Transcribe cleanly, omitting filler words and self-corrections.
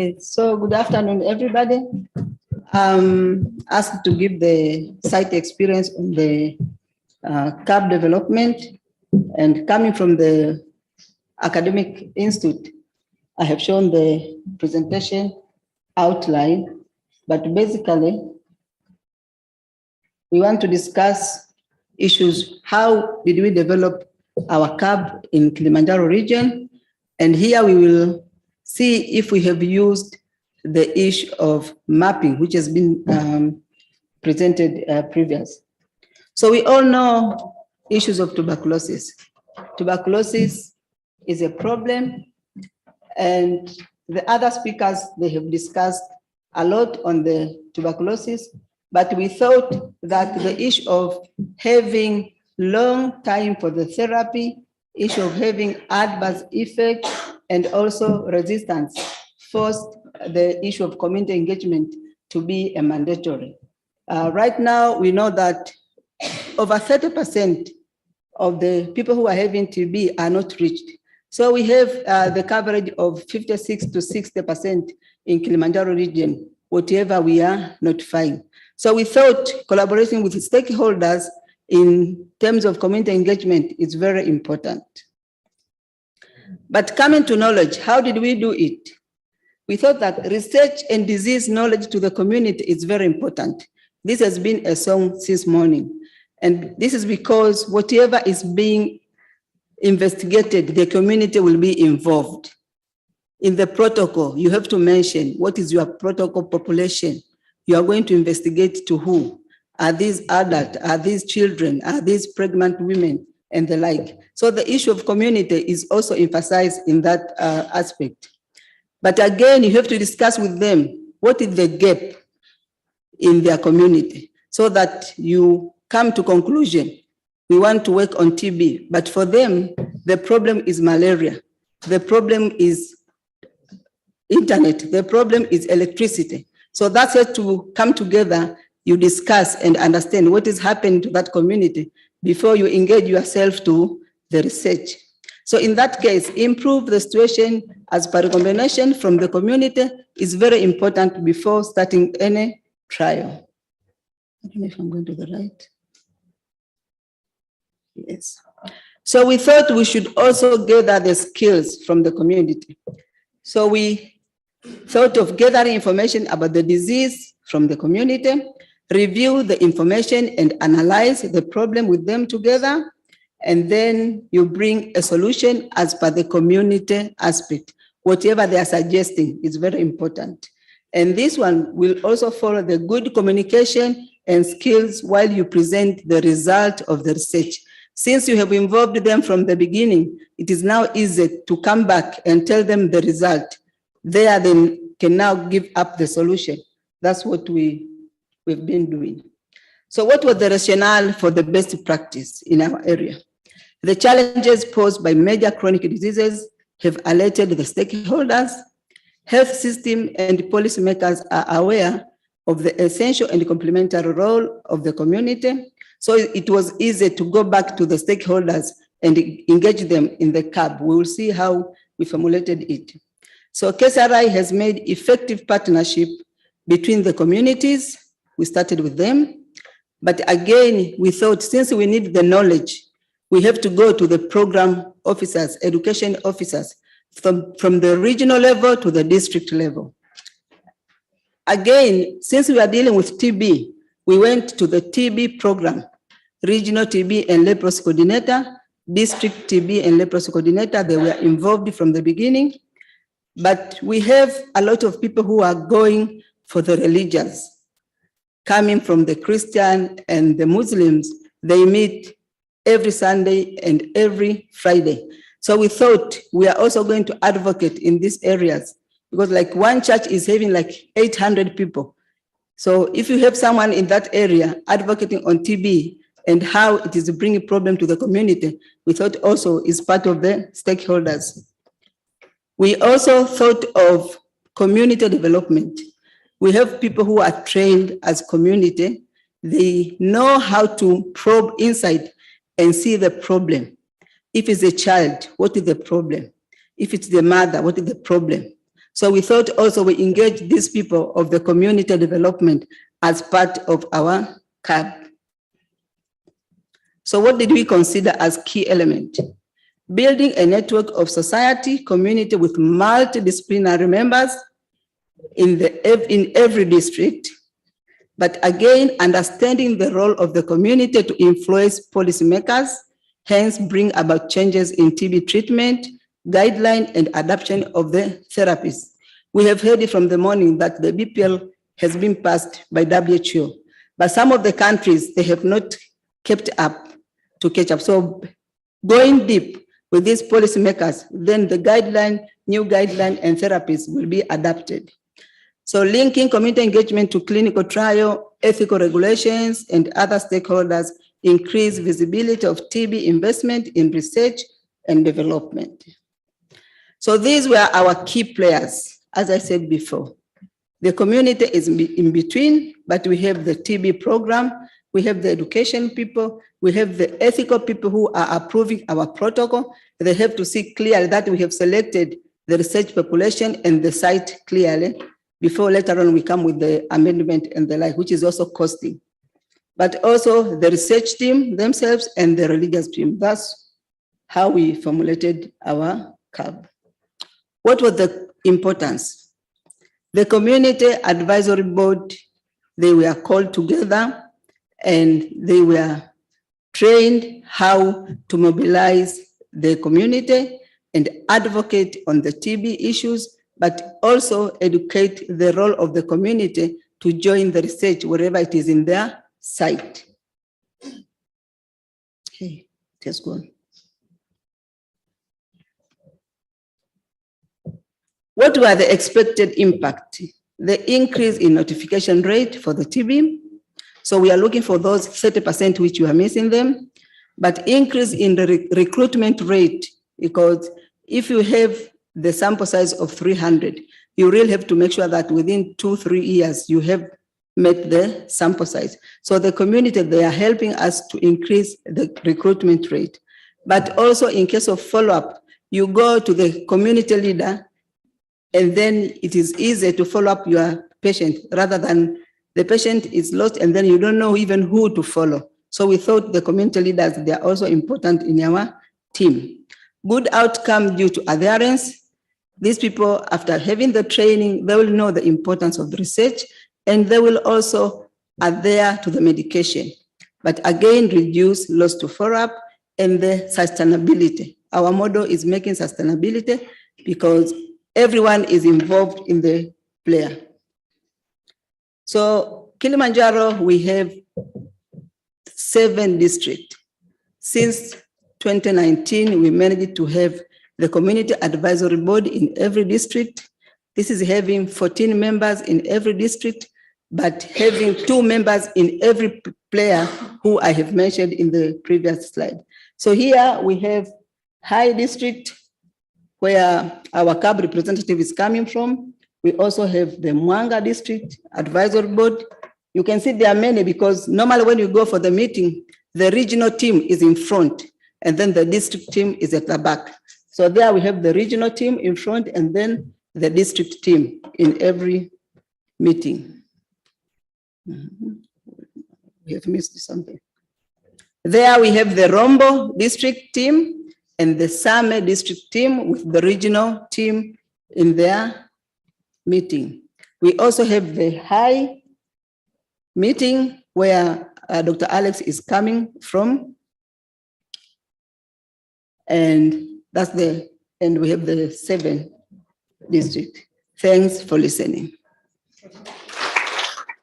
Okay, so good afternoon, everybody. I'm asked to give the site experience on the CAB development, and coming from the academic institute, I have shown the presentation outline, but basically we want to discuss issues. How did we develop our CAB in Kilimanjaro region? And here we will see if we have used the issue of mapping, which has been presented previous. So we all know issues of tuberculosis. Tuberculosis is a problem, and the other speakers, they have discussed a lot on the tuberculosis, but we thought that the issue of having long time for the therapy, issue of having adverse effect, and also resistance forced the issue of community engagement to be a mandatory. Right now, we know that over 30% of the people who are having TB are not reached. So we have the coverage of 56 to 60% in Kilimanjaro region, whatever we are notifying. So we thought collaborating with stakeholders in terms of community engagement is very important. But coming to knowledge, how did we do it? We thought that research and disease knowledge to the community is very important. This has been a song since morning. And this is because whatever is being investigated, the community will be involved. In the protocol, you have to mention what is your protocol population. You are going to investigate to who? Are these adults? Are these children? Are these pregnant women? And the like. So the issue of community is also emphasized in that aspect. But again, you have to discuss with them what is the gap in their community so that you come to conclusion. We want to work on TB, but for them, the problem is malaria. The problem is internet. The problem is electricity. So that's it to come together, you discuss and understand what is happening to that community before you engage yourself to the research. So in that case, improve the situation as per recommendation from the community is very important before starting any trial. I don't know if I'm going to the right. Yes. So we thought we should also gather the skills from the community. So we thought of gathering information about the disease from the community, review the information and analyze the problem with them together, and then you bring a solution as per the community aspect. Whatever they are suggesting is very important. And this one will also follow the good communication and skills while you present the result of the research. Since you have involved them from the beginning, it is now easy to come back and tell them the result. They then can now give up the solution. That's what we've been doing. So what was the rationale for the best practice in our area? The challenges posed by major chronic diseases have alerted the stakeholders. Health system and policymakers are aware of the essential and complementary role of the community. So it was easy to go back to the stakeholders and engage them in the CAB. We will see how we formulated it. So KCRI has made effective partnership between the communities. We started with them, but again, we thought since we need the knowledge, we have to go to the program officers, education officers, from the regional level to the district level. Again, since we are dealing with TB, we went to the TB program, regional TB and leprosy coordinator, district TB and leprosy coordinator. They were involved from the beginning, but we have a lot of people who are going for the religious, coming from the Christian and the Muslims. They meet every Sunday and every Friday. So we thought we are also going to advocate in these areas because like one church is having like 800 people. So if you have someone in that area advocating on TB and how it is bringing problem to the community, we thought also is part of the stakeholders. We also thought of community development. We have people who are trained as community. They know how to probe inside and see the problem. If it's a child, what is the problem? If it's the mother, what is the problem? So we thought also we engage these people of the community development as part of our CAB. So what did we consider as key element? Building a network of society, community with multidisciplinary members in every district, but again, understanding the role of the community to influence policymakers, hence bring about changes in TB treatment, guideline, and adoption of the therapies. We have heard it from the morning that the BPL has been passed by WHO, but some of the countries, they have not kept up to catch up. So going deep with these policymakers, then the guideline, new guideline and therapies will be adapted. So linking community engagement to clinical trial, ethical regulations, and other stakeholders increase visibility of TB investment in research and development. So these were our key players, as I said before. The community is in between, but we have the TB program, we have the education people, we have the ethical people who are approving our protocol. They have to see clearly that we have selected the research population and the site clearly before later on we come with the amendment and the like, which is also costing. But also the research team themselves and the religious team. That's how we formulated our CAB. What was the importance? The community advisory board, they were called together and they were trained how to mobilize the community and advocate on the TB issues, but also educate the role of the community to join the research wherever it is in their site. Okay, just go on. What were the expected impact? The increase in notification rate for the TB. So we are looking for those 30% which you are missing them, but increase in the recruitment rate, because if you have the sample size of 300, you really have to make sure that within 2-3 years, you have met the sample size. So the community, they are helping us to increase the recruitment rate. But also in case of follow-up, you go to the community leader, and then it is easy to follow up your patient rather than the patient is lost and then you don't know even who to follow. So we thought the community leaders, they are also important in our team. Good outcome due to adherence. These people, after having the training, they will know the importance of the research and they will also adhere to the medication. But again, reduce loss to follow-up and the sustainability. Our model is making sustainability because everyone is involved in the player. So Kilimanjaro, we have 7 districts. Since 2019, we managed to have the community advisory board in every district. This is having 14 members in every district, but having 2 members in every player who I have mentioned in the previous slide. So here we have High District, where our CAB representative is coming from. We also have the MWANGA District Advisory Board. You can see there are many because normally when you go for the meeting, the regional team is in front and then the district team is at the back. So there we have the regional team in front and then the district team in every meeting. We have missed something. There we have the Rombo District team and the Same District team with the regional team in their meeting. We also have the High meeting where Dr. Alex is coming from. And that's and we have the 7 district. Thanks for listening.